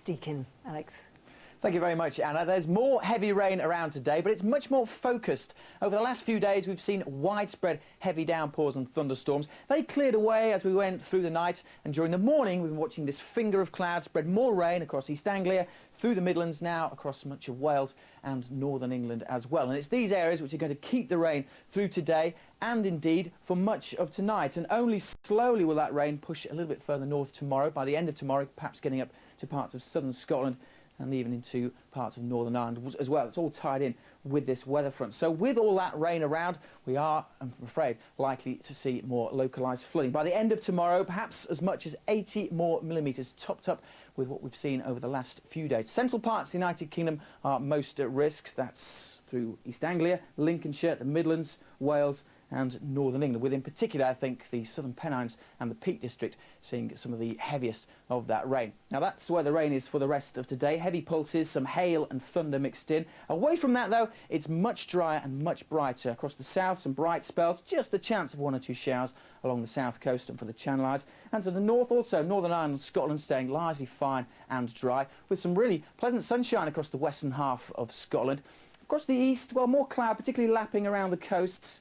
Deakin, Alex. Thank you very much, Anna. There's more heavy rain around today, but it's much more focused. Over the last few days, we've seen widespread heavy downpours and thunderstorms. They cleared away as we went through the night, and during the morning, we've been watching this finger of cloud spread more rain across East Anglia, through the Midlands, now across much of Wales and northern England as well. And it's these areas which are going to keep the rain through today and indeed for much of tonight. And only slowly will that rain push a little bit further north tomorrow. By the end of tomorrow, perhaps getting up to parts of southern Scotland and even into parts of Northern Ireland as well. It's all tied in with this weather front. So with all that rain around, we are, I'm afraid, likely to see more localised flooding. By the end of tomorrow, perhaps as much as 80 more millimetres, topped up with what we've seen over the last few days. Central parts of the United Kingdom are most at risk. That's through East Anglia, Lincolnshire, the Midlands, Wales and northern England, with in particular, I think, the southern Pennines and the Peak District seeing some of the heaviest of that rain. Now that's where the rain is for the rest of today. Heavy pulses, some hail and thunder mixed in. Away from that though, it's much drier and much brighter. Across the south, some bright spells, just a chance of one or two showers along the south coast and for the Channel Islands. And to the north also, Northern Ireland and Scotland staying largely fine and dry, with some really pleasant sunshine across the western half of Scotland. Across the east, well, more cloud, particularly lapping around the coasts.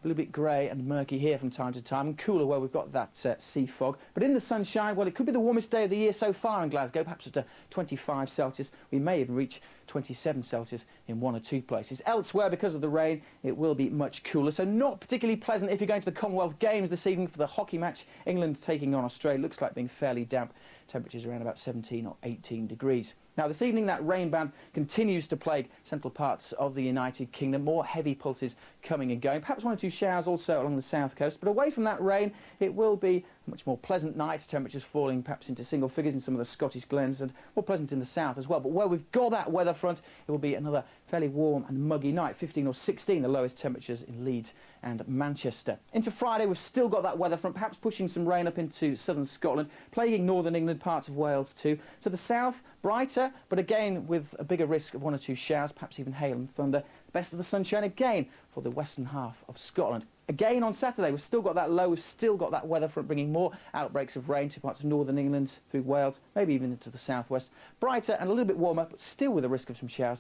A little bit grey and murky here from time to time, and cooler where we've got that sea fog. But in the sunshine, well, it could be the warmest day of the year so far in Glasgow, perhaps up to 25 Celsius. We may even reach 27 Celsius in one or two places. Elsewhere, because of the rain, it will be much cooler, so not particularly pleasant if you're going to the Commonwealth Games this evening for the hockey match. England taking on Australia. Looks like being fairly damp. Temperatures around about 17 or 18 degrees. Now this evening that rain band continues to plague central parts of the United Kingdom. More heavy pulses coming and going. Perhaps one or two showers also along the south coast. But away from that rain, it will be a much more pleasant night. Temperatures falling perhaps into single figures in some of the Scottish glens, and more pleasant in the south as well. But where we've got that weather front, it will be another fairly warm and muggy night. 15 or 16 the lowest temperatures in Leeds and Manchester. Into Friday, we've still got that weather front, perhaps pushing some rain up into southern Scotland, plaguing northern England, parts of Wales too. To the south, brighter, but again with a bigger risk of one or two showers, perhaps even hail and thunder. Best of the sunshine again for the western half of Scotland. Again on Saturday, we've still got that low, we've still got that weather front bringing more outbreaks of rain to parts of northern England, through Wales, maybe even into the southwest. Brighter and a little bit warmer, but still with a risk of some showers